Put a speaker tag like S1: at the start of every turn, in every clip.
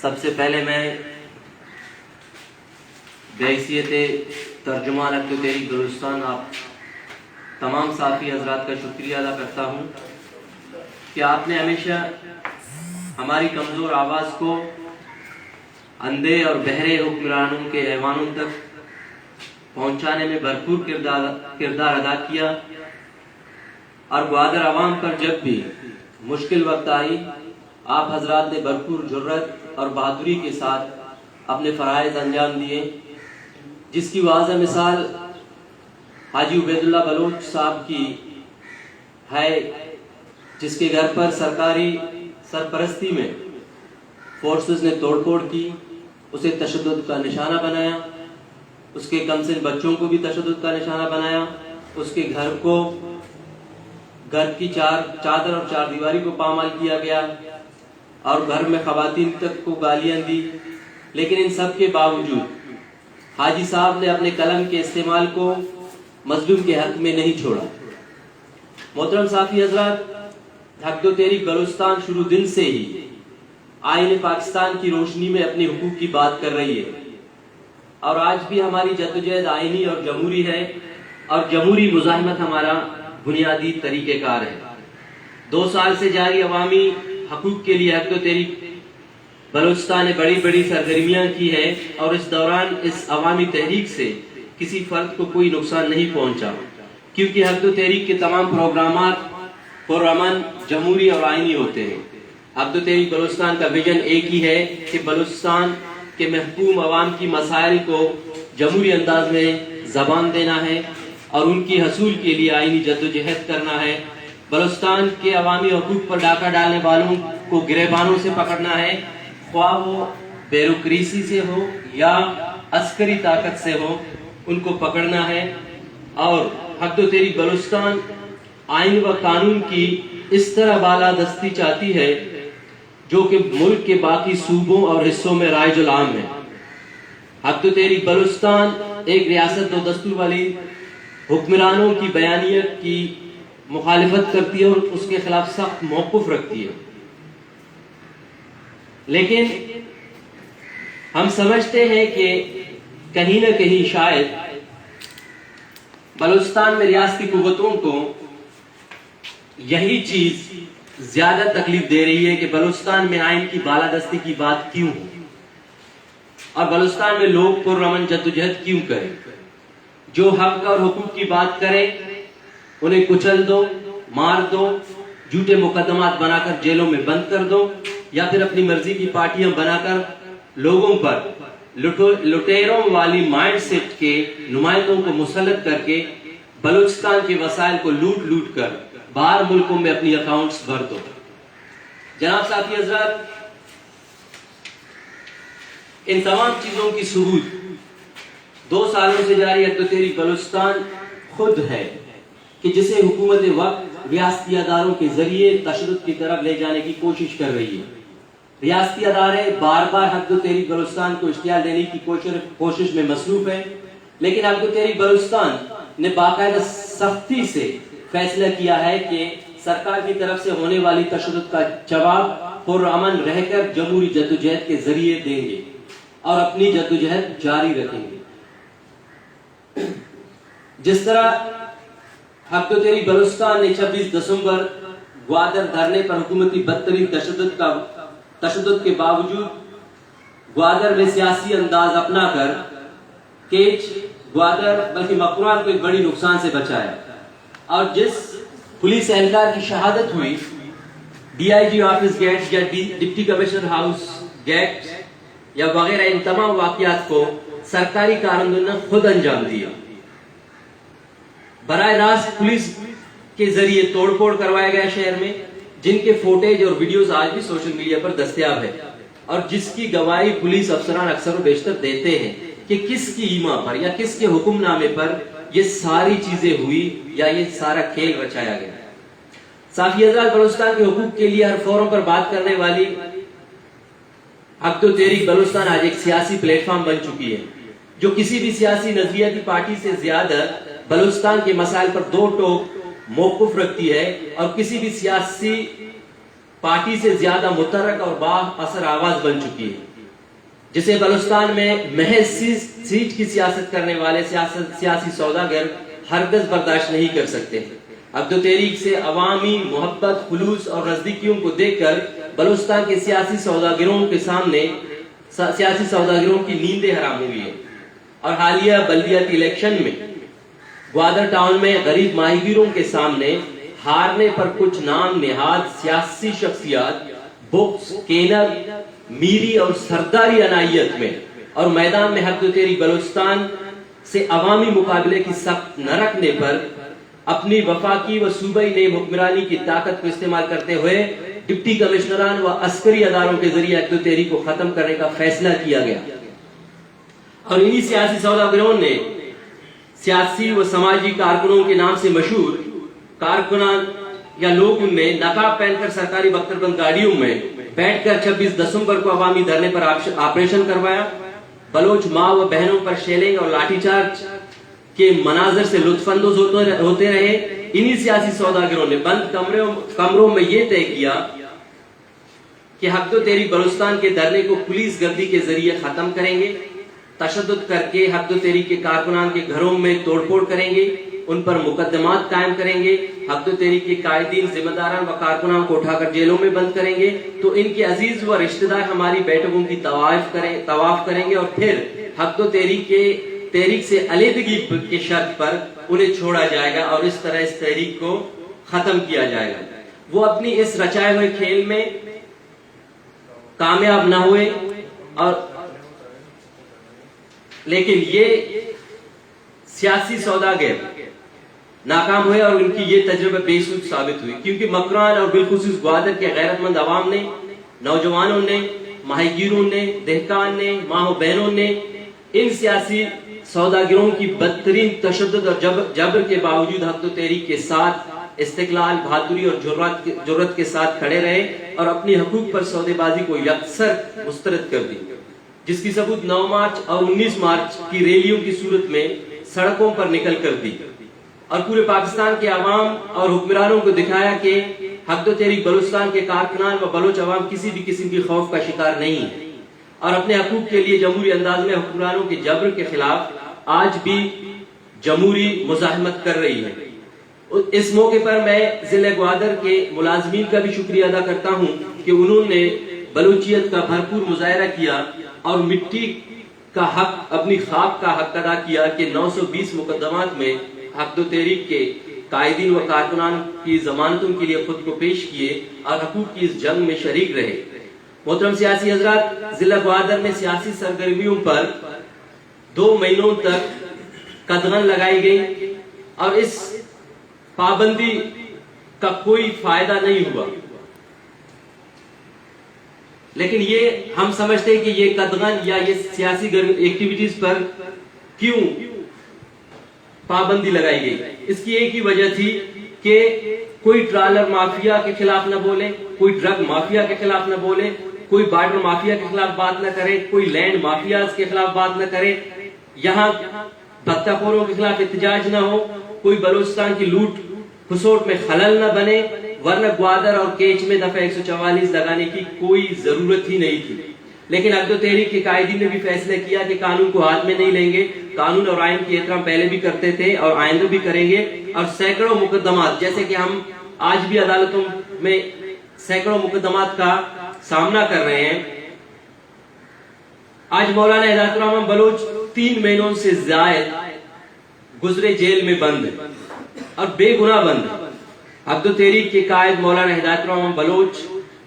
S1: سب سے پہلے میں بحیثیت ترجمان حق تحریک بلوچستان آپ تمام صحافی حضرات کا شکریہ ادا کرتا ہوں کہ آپ نے ہمیشہ ہماری کمزور آواز کو اندھے اور بہرے حکمرانوں کے ایوانوں تک پہنچانے میں بھرپور کردار ادا کیا، اور گوادر عوام پر جب بھی مشکل وقت آئی آپ حضرات نے بھرپور جرأت اور بہادری کے ساتھ اپنے فرائض انجام دیے، جس کی واضح مثال حاجی عبید اللہ بلوچ صاحب کی ہے، جس کے گھر پر سرکاری سرپرستی میں فورسز نے توڑ پھوڑ کی، اسے تشدد کا نشانہ بنایا، اس کے کم سن بچوں کو بھی تشدد کا نشانہ بنایا، اس کے گھر کی چادر اور چار دیواری کو پامال کیا گیا، اور گھر میں خواتین تک کو گالیاں دی۔ لیکن ان سب کے باوجود حاجی صاحب نے اپنے قلم کے استعمال کو مظلوم کے حق میں نہیں چھوڑا۔ محترم صحافی حضرات، حق تحریک بلوچستان شروع دن سے ہی آئین پاکستان کی روشنی میں اپنے حقوق کی بات کر رہی ہے، اور آج بھی ہماری جدوجہد آئینی اور جمہوری ہے، اور جمہوری مزاحمت ہمارا بنیادی طریقہ کار ہے۔ 2 سال سے جاری عوامی حقوق کے لیے حق تحریک بلوچستان نے بڑی سرگرمیاں کی ہے، اور اس دوران اس عوامی تحریک سے کسی فرد کو کوئی نقصان نہیں پہنچا، کیونکہ حق تحریک کے تمام پروگرامات پرامن، جمہوری اور آئینی ہوتے ہیں۔ حق تحریک بلوچستان کا ویژن ایک ہی ہے کہ بلوچستان کے محکوم عوام کی مسائل کو جمہوری انداز میں زبان دینا ہے اور ان کی حصول کے لیے آئینی جدوجہد کرنا ہے۔ بلوچستان کے عوامی حقوق پر ڈاکہ ڈالنے والوں کو گریبانوں سے پکڑنا ہے، خواہ وہ بیوروکریسی سے ہو یا عسکری طاقت سے ہو، ان کو پکڑنا ہے۔ اور حق تحریک بلوچستان آئین و قانون کی اس طرح بالادستی چاہتی ہے جو کہ ملک کے باقی صوبوں اور حصوں میں رائج العام ہے۔ حق تحریک بلوچستان ایک ریاست و دستور والی حکمرانوں کی بیانیت کی مخالفت کرتی ہے اور اس کے خلاف سخت موقف رکھتی ہے، لیکن ہم سمجھتے ہیں کہ کہیں نہ کہیں شاید بلوچستان میں ریاستی قوتوں کو یہی چیز زیادہ تکلیف دے رہی ہے کہ بلوچستان میں آئین کی بالادستی کی بات کیوں ہو، اور بلوچستان میں لوگ پرامن جدوجہد کیوں کریں۔ جو حق اور حقوق کی بات کرے انہیں کچل دو، مار دو، جھوٹے مقدمات بنا کر جیلوں میں بند کر دو، یا پھر اپنی مرضی کی پارٹیاں بنا کر لوگوں پر لٹیروں والی مائنڈ سیٹ کے نمائندوں کو مسلط کر کے بلوچستان کے وسائل کو لوٹ کر باہر ملکوں میں اپنی اکاؤنٹس بھر دو۔ جناب صحافی حضرات، ان تمام چیزوں کی ثبوت 2 سالوں سے جاری حق تحریک بلوچستان خود ہے، کہ جسے حکومت وقت ریاستی اداروں کے ذریعے تشدد کی طرف لے جانے کی کوشش کر رہی ہے۔ ریاستی ادارے بار بار حق تحریک بلوچستان کو اشتعال دینے کی کوشش میں مصروف ہے، لیکن حق تحریک بلوچستان نے باقاعدہ سختی سے فیصلہ کیا ہے کہ سرکار کی طرف سے ہونے والی تشدد کا جواب پرامن رہ کر جمہوری جدوجہد کے ذریعے دیں گے اور اپنی جدوجہد جاری رکھیں گے۔ جس طرح حق تحریک بلوچستان نے 26 دسمبر گوادر دھرنے پر حکومتی بدترین تشدد کے باوجود گوادر میں سیاسی انداز اپنا کر کیچ گوادر بلکہ مقامات کو ایک بڑی نقصان سے بچایا، اور جس پولیس اہلکار کی شہادت ہوئی DIG آفس گیٹ یا ڈپٹی کمشنر ہاؤس گیٹ یا وغیرہ، ان تمام واقعات کو سرکاری کارکنوں نے خود انجام دیا۔ براہ راست پولیس کے ذریعے توڑ پھوڑ کروایا گیا شہر میں، جن کے فوٹیج اور ویڈیوز آج بھی سوشل میڈیا پر دستیاب ہے، اور جس کی گواہی پولیس افسران اکثر و بیشتر دیتے ہیں کہ کس کی ایما پر یا کس کے حکم نامے پر یہ ساری چیزیں ہوئی یا یہ سارا کھیل رچایا گیا۔ صحافی حضرات، بلوچستان کے حقوق کے لیے ہر فورم پر بات کرنے والی حق تحریک بلوچستان آج ایک سیاسی پلیٹ فارم بن چکی ہے، جو کسی بھی سیاسی نظریاتی پارٹی سے زیادہ بلوچستان کے مسائل پر دو ٹوک موقف رکھتی ہے، اور کسی بھی سیاسی پارٹی سے زیادہ متحرک اور با اثر آواز بن چکی ہے۔ جسے بلوچستان میں محض سیٹ کی سیاست کرنے والے سیاسی سوداگر ہرگز برداشت نہیں کر سکتے۔ عبد التحریک سے عوامی محبت، خلوص اور نزدیکیوں کو دیکھ کر بلوچستان کے سیاسی سوداگروں کی نیندیں حرام ہوئی ہیں، اور حالیہ بلدیاتی الیکشن میں گوادر ٹاؤن میں غریب ماہی گیروں کے سامنے ہارنے پر کچھ نام نہاد سیاسی شخصیات بکس، کینر، میری اور سرداری عنایت میں اور میدان میں عبد التحریک بلوچستان سے عوامی مقابلے کی سخت نہ رکھنے پر اپنی وفاقی و صوبائی نیم حکمرانی کی طاقت کو استعمال کرتے ہوئے ڈپٹی کمشنران و عسکری اداروں کے ذریعے عبد التحریک کو ختم کرنے کا فیصلہ کیا گیا، اور انہی سیاسی سوداگروں نے سیاسی و سماجی کارکنوں کے نام سے مشہور کارکنان یا لوگوں نے نقاب پہن کر سرکاری بختربند گاڑیوں میں بیٹھ کر 26 دسمبر کو عوامی دھرنے پر آپریشن کروایا۔ بلوچ ماں و بہنوں پر شیلنگ اور لاٹھی چارج کے مناظر سے لطف اندوز ہوتے رہے۔ انہی سیاسی سوداگروں نے بند کمروں میں یہ طے کیا کہ عبد التحریک بلوچستان کے دھرنے کو پولیس گردی کے ذریعے ختم کریں گے، تشدد کر کے عبد التحریک کے کارکنان کے گھروں میں توڑ پھوڑ کریں گے، ان پر مقدمات قائم کریں گے، عبد التحریک کے قائدین، ذمہ داران و کارکنان کو اٹھا کر جیلوں میں بند کریں گے، تو ان کے عزیز و رشتہ دار ہماری بیٹھکوں کی طواف کریں گے، اور پھر عبد التحریک سے علیحدگی کی شرط پر انہیں چھوڑا جائے گا، اور اس طرح اس تحریک کو ختم کیا جائے گا۔ وہ اپنی اس رچائے ہوئے کھیل میں کامیاب نہ ہوئے، اور لیکن یہ سیاسی سوداگر ناکام ہوئے، اور ان کی یہ تجربہ بے سود ثابت ہوئی، کیونکہ مکران اور بالخصوص گوادر کے غیرت مند عوام نے، نوجوانوں نے، ماہی گیروں نے، دہقان نے، ماں و بہنوں نے ان سیاسی سوداگروں کی بدترین تشدد اور جبر کے باوجود عبد التحریک کے ساتھ استقلال، بہادری اور جرأت کے ساتھ کھڑے رہے، اور اپنی حقوق پر سودے بازی کو یکسر مسترد کر دی، جس کی ثبوت 9 مارچ اور 19 مارچ کی ریلیوں کی صورت میں سڑکوں پر نکل کر دی، اور پورے پاکستان کے عوام اور حکمرانوں کو دکھایا کہ عبد التحریک بلوچستان کے کارکنان و بلوچ عوام کسی بھی قسم کی خوف کا شکار نہیں ہے، اور اپنے حقوق کے لیے جمہوری انداز میں حکمرانوں کے جبر کے خلاف آج بھی جمہوری مزاحمت کر رہی ہے۔ اس موقع پر میں ضلع گوادر کے ملازمین کا بھی شکریہ ادا کرتا ہوں کہ انہوں نے بلوچیت کا بھرپور مظاہرہ کیا اور مٹی کا حق، اپنی خاک کا حق ادا کیا کہ 920 مقدمات میں عبد التحریک کے قائدین و کارکنان کی ضمانتوں کے لیے خود کو پیش کیے اور حقوق کی اس جنگ میں شریک رہے۔ محترم سیاسی حضرات، ضلع گوادر میں سیاسی سرگرمیوں پر 2 مہینوں تک قدغن لگائی گئی، اور اس پابندی کا کوئی فائدہ نہیں ہوا، لیکن یہ ہم سمجھتے ہیں کہ یہ قدغن یا یہ سیاسی ایکٹیویٹیز پر کیوں پابندی لگائی گئی؟ اس کی ایک ہی وجہ تھی کہ کوئی ٹرالر مافیا کے خلاف نہ بولے، کوئی ڈرگ مافیا کے خلاف نہ بولے، کوئی بارڈر مافیا کے خلاف بات نہ کرے، کوئی لینڈ مافیاز کے خلاف بات نہ کرے، یہاں بھتہ خوروں کے خلاف احتجاج نہ ہو، کوئی بلوچستان کی لوٹ کھسوٹ میں خلل نہ بنے، ورنہ گوادر اور کیچ میں دفعہ 144 لگانے کی کوئی ضرورت ہی نہیں تھی۔ لیکن عبد التحریک کے قائدین نے بھی فیصلہ کیا کہ قانون کو ہاتھ میں نہیں لیں گے، قانون اور آئین کی احترام پہلے بھی کرتے تھے اور آئندہ بھی کریں گے، اور سینکڑوں مقدمات، جیسے کہ ہم آج بھی عدالتوں میں سینکڑوں مقدمات کا سامنا کر رہے ہیں۔ آج مولانا ہدایت الرحمن بلوچ 3 مہینوں سے زائد گزرے جیل میں بند ہے اور بے گناہ بند ہے۔ عبد التحریک کے قائد مولانا ہدایت الرحمن بلوچ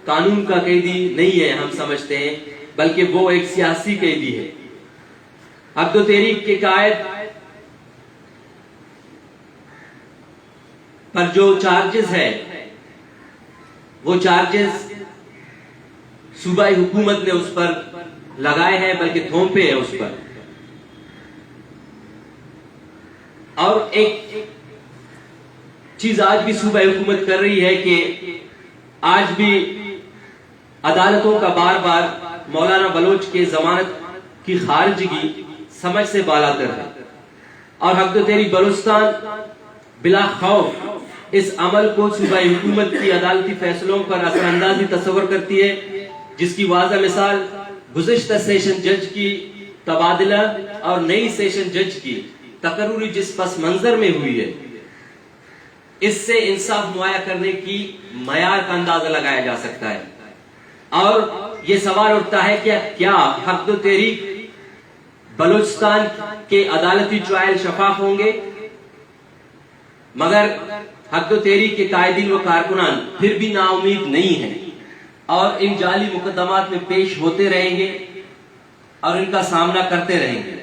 S1: قانون کا قیدی نہیں ہے، ہم سمجھتے ہیں، بلکہ وہ ایک سیاسی قیدی ہے۔ عبد التحریک کے قائد پر جو چارجز ہے، وہ چارجز صوبائی حکومت نے اس پر لگائے ہیں، بلکہ تھوپے ہیں اس پر۔ اور ایک چیز آج بھی صوبائی حکومت کر رہی ہے کہ آج بھی عدالتوں کا بار بار مولانا بلوچ کے ضمانت کی خارجگی سمجھ سے بالاتر ہے، اور عبد التحریک بلوچستان بلا خوف اس عمل کو صوبائی حکومت کی عدالتی فیصلوں پر اثر اندازی تصور کرتی ہے، جس کی واضح مثال گزشتہ سیشن جج کی تبادلہ اور نئی سیشن جج کی تقرری جس پس منظر میں ہوئی ہے، اس سے انصاف مہیا کرنے کی معیار کا اندازہ لگایا جا سکتا ہے. اور یہ سوال اٹھتا ہے کہ کیا حق و تحریک بلوچستان کے عدالتی ٹرائل شفاف ہوں گے؟ مگر حق و تحریک کے قائدین و کارکنان پھر بھی نا امید نہیں ہیں اور ان جعلی مقدمات میں پیش ہوتے رہیں گے اور ان کا سامنا کرتے رہیں گے.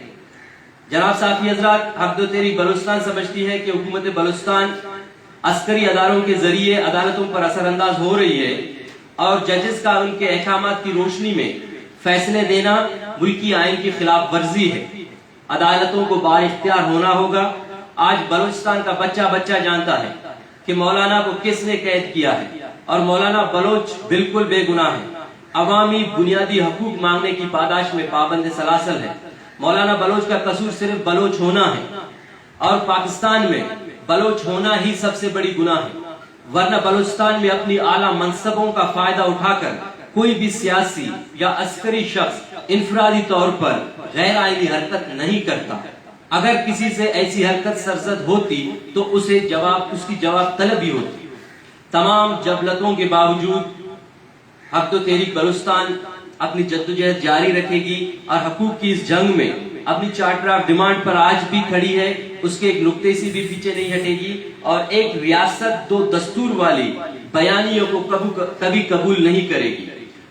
S1: جناب صافی حضرات، حق و تحریک بلوچستان سمجھتی ہے کہ حکومت بلوچستان عسکری اداروں کے ذریعے عدالتوں پر اثر انداز ہو رہی ہے اور ججز کا ان کے احکامات کی روشنی میں فیصلے دینا ملکی آئین کی خلاف ورزی ہے. عدالتوں کو با اختیار ہونا ہوگا. آج بلوچستان کا بچہ بچہ جانتا ہے کہ مولانا کو کس نے قید کیا ہے اور مولانا بلوچ بالکل بے گناہ ہے. عوامی بنیادی حقوق مانگنے کی پاداش میں پابند سلاسل ہے. مولانا بلوچ کا قصور صرف بلوچ ہونا ہے اور پاکستان میں بلوچ ہونا ہی سب سے بڑی گناہ ہے، ورنہ بلوچستان میں اپنی اعلیٰ منصبوں کا فائدہ اٹھا کر کوئی بھی سیاسی یا عسکری شخص انفرادی طور پر غیر آئینی حرکت نہیں کرتا. اگر کسی سے ایسی حرکت سرزد ہوتی تو اس کی جواب طلبی ہوتی. تمام جبلتوں کے باوجود حق و تحریک بلوچستان اپنی جدوجہد جاری رکھے گی اور حقوق کی اس جنگ میں اپنی چارٹر آف ڈیمانڈ پر آج بھی کھڑی ہے. اس کے ایک نقطے سے بھی پیچھے نہیں ہٹے گی اور ایک ریاست دو دستور والی بیانیوں کو کبھی قبول نہیں کرے گی.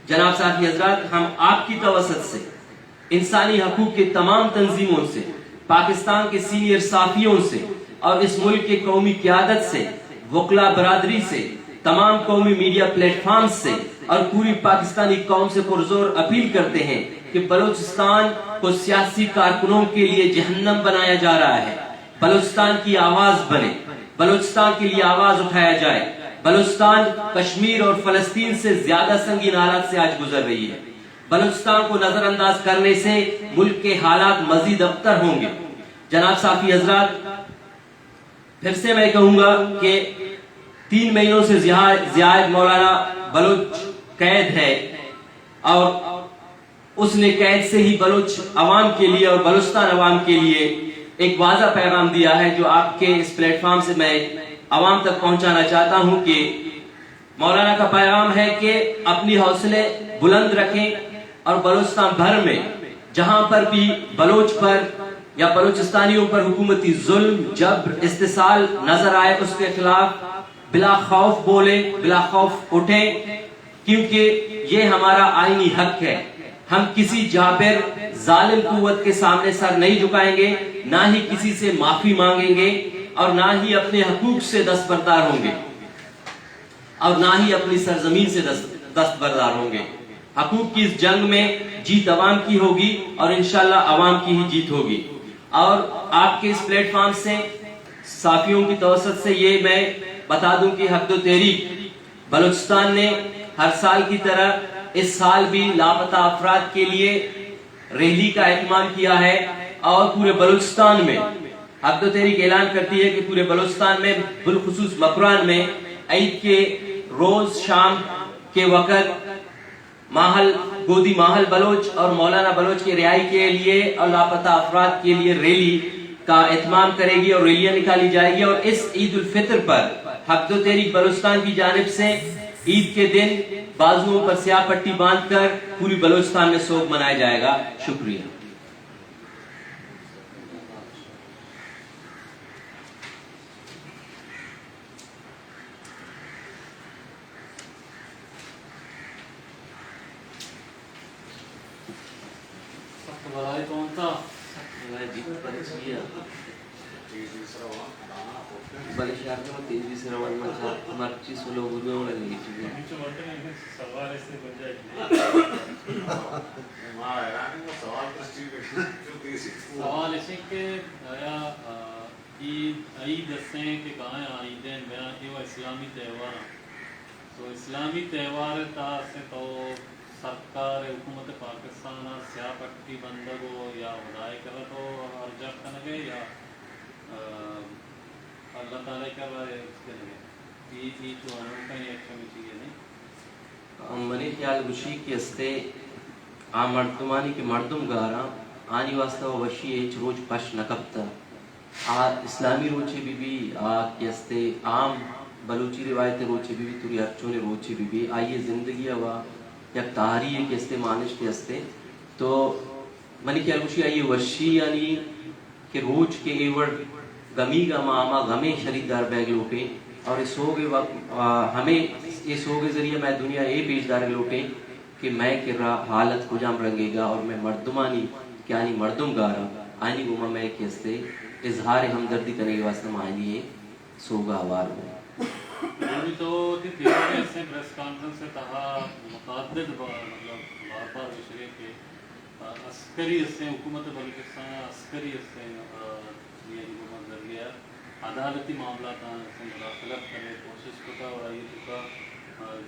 S1: جناب صاحب حضرات، ہم آپ کی توسط سے انسانی حقوق کے تمام تنظیموں سے، پاکستان کے سینئر صحافیوں سے اور اس ملک کے قومی قیادت سے، وکلا برادری سے، تمام قومی میڈیا پلیٹ فارمز سے اور پوری پاکستانی قوم سے پرزور اپیل کرتے ہیں کہ بلوچستان کو سیاسی کارکنوں کے لیے جہنم بنایا جا رہا ہے. بلوچستان کی آواز بنے، بلوچستان کے لیے آواز اٹھایا جائے. بلوچستان کشمیر اور فلسطین سے زیادہ سنگین حالات سے آج گزر رہی ہے. بلوچستان کو نظر انداز کرنے سے ملک کے حالات مزید ابتر ہوں گے. جناب صافی حضرات، پھر سے میں کہوں گا کہ 3 مہینوں سے زیادہ مولانا بلوچ قید ہے اور اس نے قید سے ہی بلوچ عوام کے لیے اور بلوچستان عوام کے لیے ایک واضح پیغام دیا ہے جو آپ کے اس پلیٹ فارم سے میں عوام تک پہنچانا چاہتا ہوں کہ مولانا کا پیغام ہے کہ اپنی حوصلے بلند رکھیں اور بلوچستان بھر میں جہاں پر بھی بلوچ پر یا بلوچستانیوں پر حکومتی ظلم، جبر، استحصال نظر آئے اس کے خلاف بلا خوف بولیں، بلا خوف اٹھیں، کیونکہ یہ ہمارا آئینی حق ہے. ہم کسی جابر ظالم قوت کے سامنے سر نہیں جھکائیں گے، نہ ہی کسی سے معافی مانگیں گے اور نہ ہی اپنے حقوق سے دستبردار ہوں گے اور نہ ہی اپنی سرزمین سے دستبردار ہوں گے. حقوق کی اس جنگ میں جیت عوام کی ہوگی اور انشاءاللہ عوام کی ہی جیت ہوگی. اور آپ کے اس پلیٹ فارم سے صحافیوں کی توسط سے یہ میں بتا دوں کہ حق و تحریک بلوچستان نے ہر سال کی طرح اس سال بھی لاپتہ افراد کے لیے ریلی کا اہتمام کیا ہے اور پورے بلوچستان میں حق و تحریک اعلان کرتی ہے کہ پورے بلوچستان میں بالخصوص مکران میں عید کے روز شام کے وقت گودی ماحل بلوچ اور مولانا بلوچ کی رہائی کے لیے اور لاپتہ افراد کے لیے ریلی کا اہتمام کرے گی اور ریلیاں نکالی جائے گی. اور اس عید الفطر پر حق و تحریک بلوچستان کی جانب سے عید کے دن بازوؤں پر سیاہ پٹی باندھ کر پوری بلوچستان میں سوگ منایا جائے گا. شکریہ.
S2: کون تھا
S1: بلے شہر میں تیزی سے روان مچا مرچی سولو گروہ میں لگی چیزیں
S2: سوال اس سے بن جائے سوال اسی کہ آیا عید دسیں کہ کہاں عیدیں بیان یہ اسلامی تہوار تو اسلامی تہوار تا سے تو سرکار حکومت پاکستان سیاہ پٹی بندگو یا خدای کر تو ارجا کنگے یا اللہ تعالیٰ کر رہا ہے اس کے لئے یہ تو انہوں کا ہی ایکشن بھی چاہیے نہیں
S1: منی خیال گوشی کی استے ಆ ಮರ್ದುಮಾನಿಗೆ ಮರ್ದುಂಗಾರ ಆನಿ ವಾಸ್ತವ ವಶಿ ಏಚ್ ರೋಜ್ ಪಶ್ ನಕಬ್ತ ಆ ಇಸ್ಲಾಮಿ روچے بھی کیستے عام بلوچی روایت روچے بھی توری ارچونے روچے بھی آئیے زندگی و یک تاریخ کیستے مانش کیستے تو منی کیا روشی آئیے وشی یعنی کہ روچ کے ایوڑ گمی گا ماما غمیں شریدار بیگ لوٹے اور اس ہوگے ہمیں اس ہوگے ذریعہ میں دنیا اے پیشدار لوٹے کہ میں کہ حالت کو جام رنگے گا اور میں مردمانی کیا نہیں مردم گارا آئینی گوما میں کیستے اظہار ہمدردی کرنے کے واسطے معنی ہے سوگا آوار ہوں
S2: ابھی تو تیرے ایسے پریس کانفرنس سے کہا متعدد مطلب بار بار اشرے کے عسکری سے حکومت بلوچستان عسکری سے یہ حکومت ذریعہ عدالتی معاملات سے مداخلت کرنے کوشش کرتا اور یہ چکا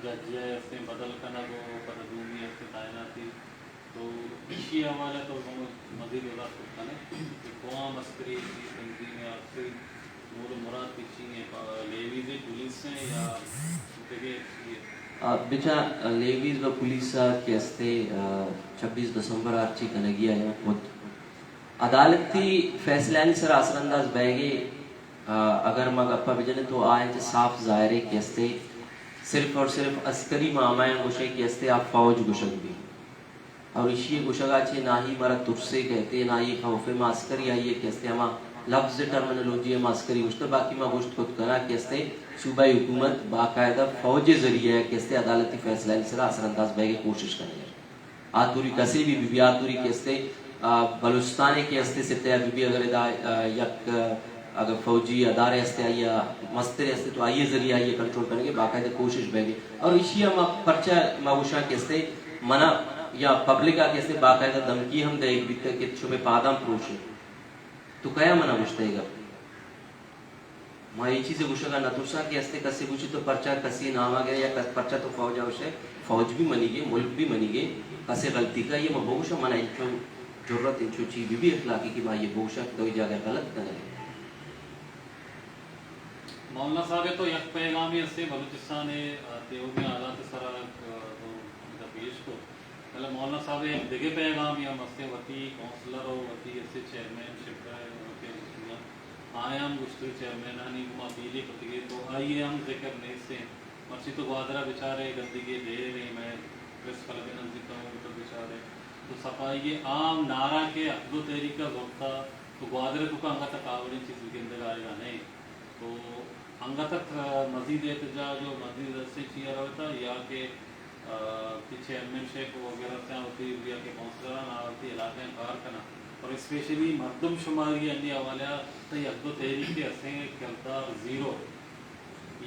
S2: جج سے بدل کرنا کو پردومی سے تعیناتی تو اسی حوالے تو مزید وضاحت کرتا ہے کہ قوام عسکری تنظیم عسکری مور مراد پیچھی لیویز پولیس ہیں یا
S1: بچا لیویز و پولیس کیستے 26 دسمبر آرچی کنگی آیا خود عدالتی فیصلانی سر اثر انداز بیگے اگر ما گپا بجنے تو آئے تھے صاف ظاہرے کیستے صرف اور صرف عسکری معاملہ گوشے کیستے آپ فوج گوشک بھی اور اسی گوشگا چھے نہ ہی مرا ترسے کہتے نہ ہی خوف معسکری آئیے کیستے ہما لفظ ٹرمنالوجی معسکری گوشتا باقی ما گوشت خود کرا کیستے صوبائی حکومت باقاعدہ فوج ذریعہ کیستے عدالتی فیصلہ سرا اثر انداز بیگے کوشش کرنے آتوری کسی بھی آتوری کیستے بلوچستان کیستے ستے بھی اگر یک اگر فوجی ادارے ہستے آئیے مستر ہستے تو آئیے ذریعہ آئیے کنٹرول کرنے کے باقاعدہ کوشش بیگے اور اسی ہم پرچہ ماوشا کیستے منع یا پبلک آ کیسے باقاعدہ دھمکی ہم دے ایک بیتے کہ شبہ پادام پروشے تو کیا منع مشتے گا ماں یہ چیزیں گوشہ گا نترسا کیستے کسی گوشی تو پرچہ کسی نام آگے یا پرچہ تو فوج آوشے فوج بھی منی گے ملک بھی منی گے کسی غلطی کا یہ ماں بوشہ منع انچو جرت انچو چیز بھی اخلاقی کی ماں یہ بوشہ کوئی جاگہ غلط کرنے
S2: مولانا صاحب تو یک پیغامی سے بلوچستان تیوگی آلات سرا پیش کو مطلب مولانا صاحب ایک دیگے پیغام یا مسئلے وطی کونسلر ہو وطی ایسے چیئرمین شپ رہے آئے ہم گشتر چیئرمین ہنی گما بیلی پتگے تو آئیے ہم ذکر نہیں سے مرچی تو گوادرہ بچارے گندگی دے رہے میں پریس فلک نزدیکتا ہوں تو بچارے تو صفائی عام نعرہ کے عقد و طریقہ وقتا تو گوادرہ تو کا انگا تک آوری چیز کے اندر آئے گا نہیں تو انگا تک مزید احتجاج و مزید رسے چیئر ہوتا یا کہ چیئرمین شیپ وغیرہ سے ہوتی یا کہ کونسلران آتی علاقے میں کار کرنا اور اسپیشلی مردم شماری انی حوالہ تو یک دو تحریک کے اسیں کردار زیرو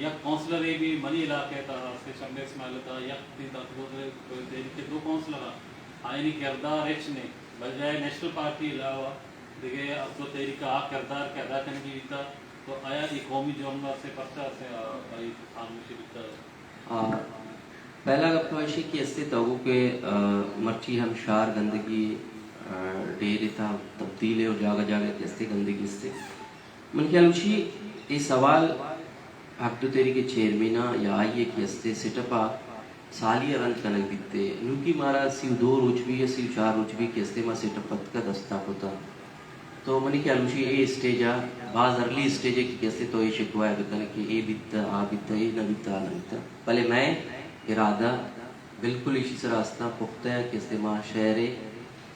S2: یک کونسلر بھی منی علاقے تھا سے شمبے اسماعیل تھا یک تین تحریک کے دو کونسلر آئینی کردار ایچ نے بجائے نیشنل پارٹی علاوہ دیکھے اب دو تحریک کا کردار کے ادا کرنے کی بیتا تو آیا یہ قومی جملہ سے پرچہ سے آئی خاموشی بیتا
S1: پہلا گپ تو کہ اس سے تو کہ مرچی ہم شار گندگی ڈیرے تھا تبدیل ہے اور جاگہ جاگہ کیسے گندگی سے من خیال اچھی یہ سوال حق تو تیری کے چیئرمینا یا آئیے کیسے سیٹ اپا سالیہ رنج کنک دیتے نوکی مارا سیو 2 روچ بھی یا سیو 4 روچ بھی کیسے ما سیٹ اپت کا دستا ہوتا تو منی خیال اچھی یہ اسٹیج ہے بعض ارلی اسٹیج ہے کہ کیسے تو یہ شکوا ہے بکنے کہ اے بیتا آ بیتا اے نہ بیتا آ نہ بیتا پہلے میں ارادہ بالکل اسی سے راستہ پختہ ہے کیسے ماں شہر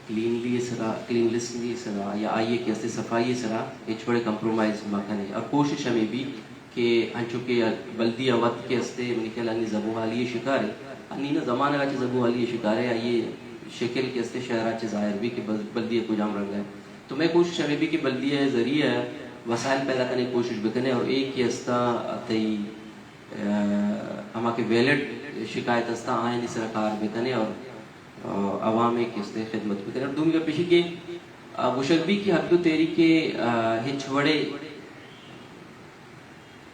S1: کلینلیسلی سرا یا آئیے کیسے صفائی سرا ایچ بڑے کمپرومائز مکنے اور کوشش ہمیں بھی کہ انچو کہ بلدی وقت کے ہستے منی خیال انی زبو حالی شکار ہے انی نا زمانہ کا چی زبو حالی شکار ہے آئیے شکل کے ہستے شہرہ چی ظاہر بھی کہ بلدی کو جام رنگ ہے تو میں کوشش ہمیں بھی کہ بلدی ذریعہ وسائل پیدا کرنے کی کوشش بکنے اور ایک ہی ہستا تی ہما کے ویلٹ شکایت ہستا آئینی سرکار بکنے اور عوام کی اس نے خدمت بکنے اور دومی کا پیشی کے گوشگبی کی حق تو تیری کے ہچ وڑے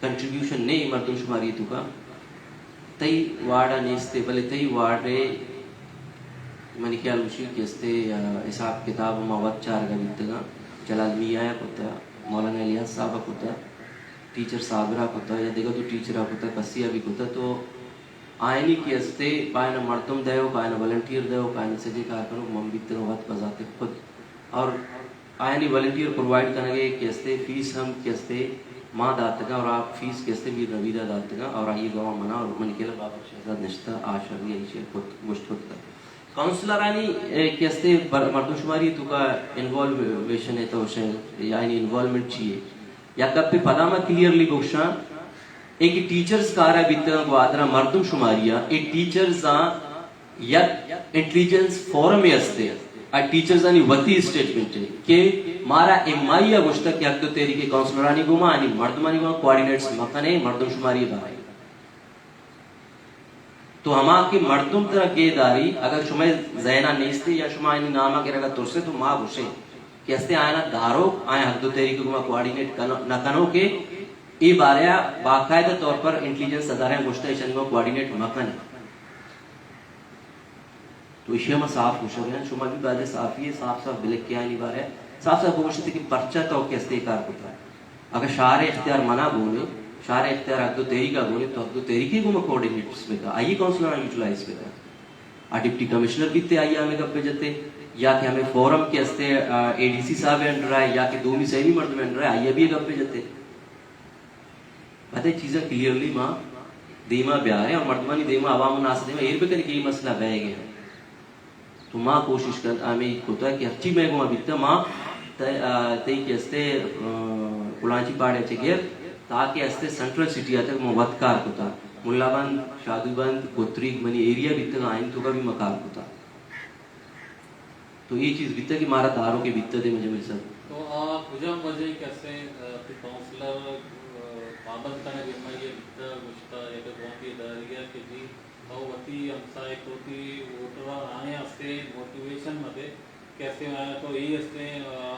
S1: کنٹریبیوشن نہیں مردم شماری تو کا تی وارڈا نیستے بلے تی وارڈے منی خیال مشکل کی استے حساب کتاب مواد 4 کا بیتگا جلال میاں ہوتا مولانا الیاس صاحب ہوتا ٹیچر صابرہ ہوتا یا دیکھا تو ٹیچرہ ہوتا کسیہ بھی ہوتا تو آئینی کی استے پائنا مردم دیو پائنا والنٹیر دیو پائنا سجی کارکنوں ممبیت وقت بذات خود اور آئینی والنٹیر پرووائڈ کرنے گے کی استے فیس ہم کی استے ماں داتگا اور آپ فیس کی استے بھی رویدہ داتگا اور آئیے گواہ منا اور من کے لئے بابا شہزاد نشتہ آشا بھی ایشی خود گشت خود کر کاؤنسلرانی کی استے مردم شماری تو کا انوالویشن ہے تو یعنی انوالومنٹ چیئے یا کب پہ پدامہ کلیئرلی گوشاں ایک ٹیچرز کارا بیتا گوادرہ مردم شماریہ ایک ٹیچرز یا انٹلیجنس فورم استے ٹیچرز آنی وطی اسٹیٹمنٹ ہے کہ مارا امائیہ گوشتا کہ حق دو تیری کے کاؤنسلرانی گوما آنی مردمانی گوما کوارڈینیٹس مکانے مردم شماری بھائی تو ہما کے مردم طرح گے داری اگر شما زینہ نیستے یا شما آنی نامہ کے رگا ترسے تو ماں گوشے کہ استے آئینا دارو آئین حق دو تیری کے گوما کوارڈینیٹ نہ کنو کہ ای باریا باقاعدہ طور پر انٹیلیجنس ادارے گوشتا ہے کو کوارڈینیٹ مکن تو اشیاء میں صاف گوشتا ہے شما بھی بعد صافی ہے صاف بلک کیا نہیں باریا صاف گوشتا ہے کہ پرچہ تو کیستے کار ہوتا ہے اگر شعر اختیار منع بولے شعر اختیار حق دو تیری کا بولے تو حق دو تیری کے گوما کوارڈینیٹس میں کا آئیے کونسلر یوٹیلائز میں کا ڈپٹی کمشنر بھی تے آئیے ہمیں کب پہ جتے یا کہ ہمیں فورم کے استے اے ڈی سی صاحب انڈر ہے یا کہ دومی سیمی مرد میں انڈر ہے آئیے بھی کب پہ جتے باتیں چیزیں کلیئرلی ماں دیما بیار ہے اور مردمانی دیما عوام الناس دیما ایر بکن کہ یہ مسئلہ بہ گیا ہے تو ماں کوشش کر ہمیں ہوتا ہے کہ ہرچی میں گوما بیتا ماں تی کہ استے پلانچی پاڑے چکیر تاکہ استے سنٹرل سٹی آتا ہے موت کار ہوتا ملا بند شادو بند گوتریک منی ایریا بیتا آئین تو کا بھی مکار ہوتا تو یہ چیز بیتا کہ مارا داروں کے بیتا دے مجھے مل سکتا
S2: تو آپ مجھے مجھے کیسے کونسلر پابند کرنے کے میں یہ بیتا گشتا یا کہ گوانتی اداریہ کہ جی او وطی امسائے کوتی ووٹرہ آنے استے موٹیویشن مدے کیسے آیا تو یہ استے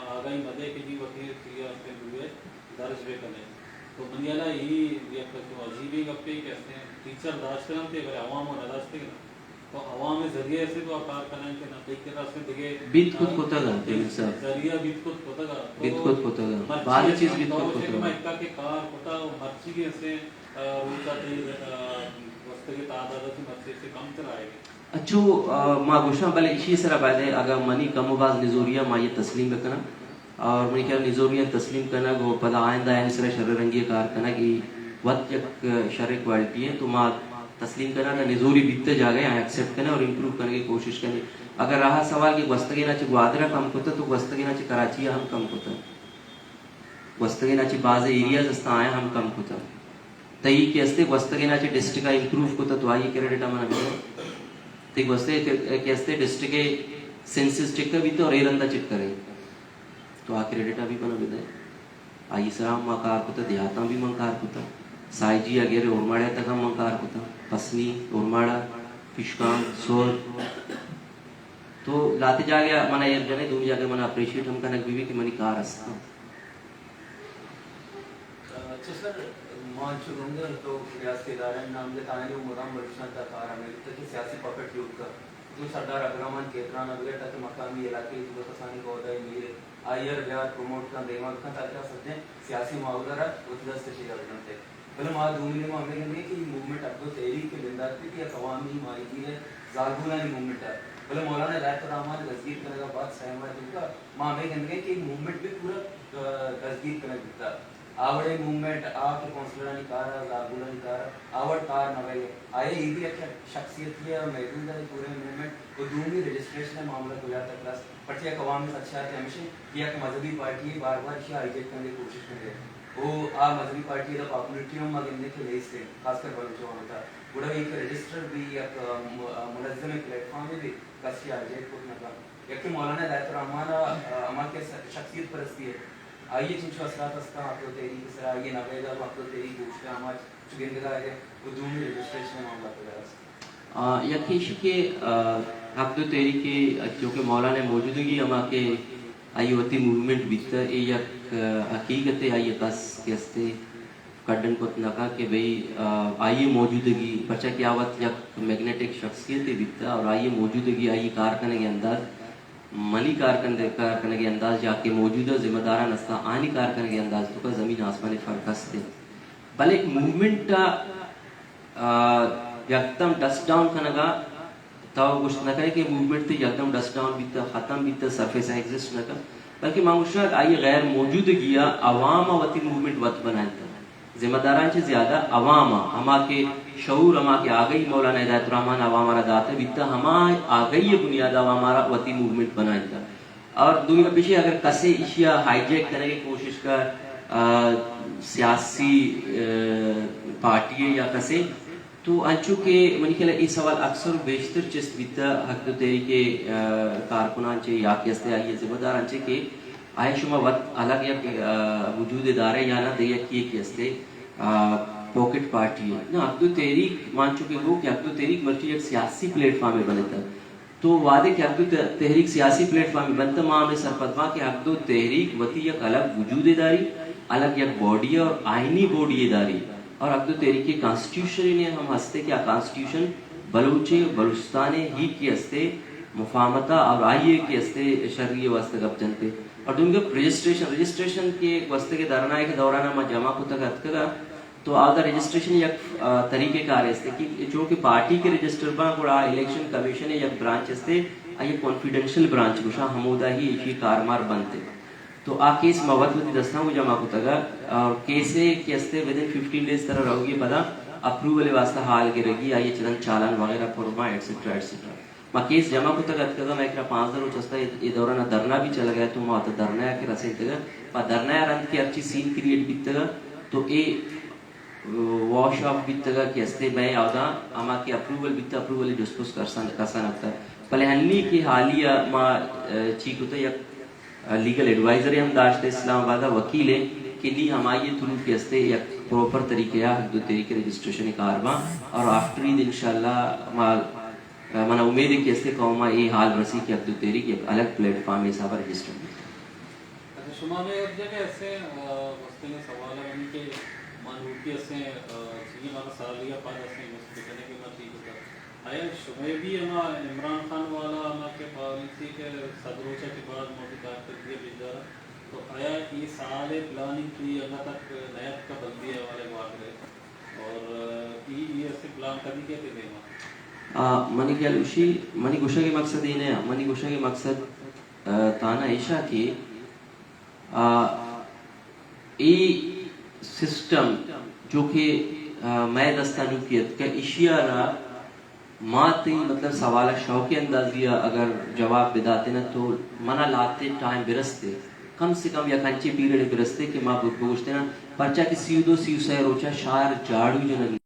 S2: آگائی مدے کہ جی وطی سیا استے دوئے درج بے کنے تو منیالا یہی یک عجیبی گپے کیسے ٹیچر داشتے ہیں کہ عوام و نداشتے ہیں تو عوام ذریعے سے تو کار کرنے کے نتیجے کے راستے دیکھے
S1: بیت خود ہوتا گا
S2: ذریعہ بیت خود ہوتا گا
S1: بیت خود ہوتا گا بعض چیز بیت خود ہوتا گا
S2: میں کہ کار ہوتا ہے مرچی کے سے روچا تیز وسط کے تعداد سے مرچی سے کم تر آئے گا
S1: اچھو ما گوشاں بلے اسی سرا بائدے اگر منی کم و باز نزوریہ ما یہ تسلیم بکنا اور منی کیا نزوریہ تسلیم کرنا گو پدا آئندہ این سرا شر رنگی کار کرنا کہ وقت یک شر کوالٹی ہے تو ما تسلیم کرنا تھا نزوری بیتے جا گئے ایکسپٹ کرنے اور امپروو کرنے کی کوشش کرنے اگر رہا سوال کہ وستگی ناچی گوادرہ کم کتا تو وستگی ناچی کراچی ہم کم کتا وستگی ناچی باز ایریاز استا آیا ہم کم کتا تایی کی استے وستگی ناچی ڈسٹرکا امپروو کتا تو آئیے کریڈیٹا منا بیتا تیک وستے کی استے ڈسٹرکے سینسس چک کر بیتا اور ایرندہ چک کریں تو آ کریڈیٹا بھی بنا بیتا آئیے سرام ماں کار کتا دیہاتا بھی من کار کتا سائی جی اگر اورماڑا تک ہم من کار کتا پسنی اورماڑا پشکان سور تو لاتے جا گیا منا یہ جانے دونی جا کے منا اپریشیٹ ہم کنک بھی کہ منی کار استا
S3: اچھا سر مانچو گنگا تو ریاستی ادارے نام دے تانے وہ مدام بلشان تا کارا میں تاکہ سیاسی پاپٹ یوگ کا تو سردار اگرمان کیتران اگر تاکہ مقامی علاقے تو کسانی کو ہوتا ہے میرے آئیر بیار پروموٹ کا دیما کا تاکہ سجنے سیاسی معاوضہ رہا اتدست شیئر جنتے بلے ماں دومی نے معاملے کرنے کہ یہ موومنٹ اب تو تحریک کے لندار پہ کہ قوامی ماہی ہے زارگونہ موومنٹ ہے بلے مولانا رائت الرحمان تصدیق کرنے کا بات سہم ہے تو کا معاملے کرنے کہ یہ موومنٹ بھی پورا تصدیق کرنے دیتا آوڑے موومنٹ آپ کے کونسلرانی کارا زارگونہ کارا آوڑ کار نوے آئے یہ بھی ایک شخصیت ہے اور محدود ہے پورے موومنٹ وہ دومی رجسٹریشن ہے معاملہ کو جاتا کلاس پرچہ قوامی اچھا ہے ہمیشہ یہ ایک مذہبی پارٹی بار بار اسے آئیجیٹ کرنے کی کوشش کرے وہ آ مذہبی پارٹی کا پاپولیٹی ہم مگندے کے لیے سے خاص کر بلوچوں ہوتا ہے بڑا ایک رجسٹر بھی ایک منظم پلیٹ فارم بھی کسی آئیجیٹ کرنے کا یک مولانا رائت الرحمان عمل کے شخصیت پرستی ہے آئیے چنچو اثرات استا آپ کو تیری کس طرح آئیے نوے گا آپ کو تیری گوشت ہمارے چگندگاہ ہے وہ دومی رجسٹریشن معاملہ کو درست
S1: یقینی کہ حق دو تیری کے جو کہ مولانا موجودگی ہما کے آئی ہوتی موومنٹ بیتا یہ یک حقیقت ہے آئیے قص کے استے کڈن کو اتناکا کہ بھئی آئیے موجودگی پرچہ کیا وقت یک میگنیٹک شخصیت بیتا اور آئیے موجودگی آئیے کارکنے کے انداز منی کارکنے کے انداز جا کے موجودہ ذمہ داران استا آنی کارکنے کے انداز تو کا زمین آسمان فرق ہستے بل ایک موومنٹ یکدم ڈسٹ ڈاؤن کنگا تو گوشت نہ کرے کہ موومنٹ تے یکدم ڈسٹ ڈاؤن بیتا ختم بیتا سرفیس ایگزسٹ نہ کر بلکہ مانگوشنا آئی غیر موجود گیا عوام وتی موومنٹ وقت بنائتا ذمہ داران سے زیادہ عوام ہما کے شعور ہما کے آگئی مولانا ہدایت الرحمن عوام را داتا بیتا ہما آگئی بنیاد عوام را وتی موومنٹ بنائتا اور دنیا پیچھے اگر کسے اشیاء ہائی جیک کرنے کی کوشش کر سیاسی پارٹی یا کسے تو انچو کہ منی خیال یہ سوال اکثر و بیشتر چست بیتا حق تو تیری کے کارکنان چے یا کیستے آئیے ذمہ داران چے کہ آئے شما وقت الگ یا وجود دارے یا نہ دیا کیے کیستے پوکٹ پارٹی ہے نا حق تو تحریک مان چکے ہو کہ حق تو تحریک بلکہ ایک سیاسی پلیٹ فارم میں بنے تھا تو وعدے کہ حق تو تحریک سیاسی پلیٹ فارم میں بنتا معاملے سرپدما کہ حق تو تحریک وتی یک الگ وجود داری الگ یک باڈی اور آئینی باڈی داری اور حق تو تحریک کے کانسٹیٹیوشن نے ہم ہستے کہ کانسٹیٹیوشن بلوچے بلوچستانے ہی کی ہستے مفاہمتہ اور آئیے کے ہستے شرعی واسطے گپ جنتے اور دن کا رجسٹریشن کے واسطے کے دورانہ کے دورانہ میں جمع کو تک کرا تو آدھا رجسٹریشن یک طریقے کار ہے کہ جو کہ پارٹی کے رجسٹر بان کو الیکشن کمیشن یک برانچ ہستے یہ کانفیڈنشل برانچ گوشا ہمودا ہی ایشی کارمار بنتے تو آ کیس موت وتی دستاں کو جمع کو تگا اور کیسے کیستے ودن 15 days طرح رہو گی پدا اپروول واسطہ حال کے رگی آئیے چلن چالان وغیرہ فرما ایٹسٹرا ایٹسٹرا ما کیس جمع کو تگا تگا میں ایک 5 دن چستا یہ دوران دھرنا بھی چل گیا تو ما تو دھرنا کے رسے تگا پا دھرنا رنت کی اچھی سین کریٹ بیتگا تو اے واش آف بیتگا کیستے میں آودا اما کی اپروول بیتا اپروول ڈسکس کرسان اکتا پہلے ہنلی کی حالیہ ما چیکو تا یک لیگل ایڈوائزر ہم داشتے اسلام آباد وکیل ہے کہ لی ہماری تھرو کیستے یک پروپر طریقے حق دو طریقے رجسٹریشن کارواں اور آفٹر عید انشاءاللہ منا امید ہے کیستے قوما یہ حال رسی کہ حق دو طریقے ایک الگ پلیٹ فارم میں سابا رجسٹر
S2: اچھا شما میں ایک جگہ ایسے واسطے میں سوال ہے کہ مانوٹی ایسے چیزیں ہمارا سالیہ پاس ایسے مسئلے کے بعد ٹھیک ہوتا آیا شما بھی ہما عمران خان والا ہما کے پالیسی کے صدروچہ کے بعد موٹی کار کر دیا بیدارا تو آیا یہ سال پلاننگ کی اللہ تک نیت کا بلدی ہے والے واقعے اور یہ ایسے پلان کرنی کیا تھے دیما
S1: منی خیال اسی منی گوشہ کے مقصد ہی نہیں منی گوشہ کے مقصد تانا عشاء کی ای سسٹم جو کہ میں دستانوکیت کا اشیاء را ماتی مطلب سوالہ شوقی اندازیہ اگر جواب بداتے نا تو منع لاتے ٹائم برستے کم سے کم یا کنچے پیریڈ برستے کہ ماں بگوشتے نا پرچہ کی 32 روچہ شاعر جاڑو جو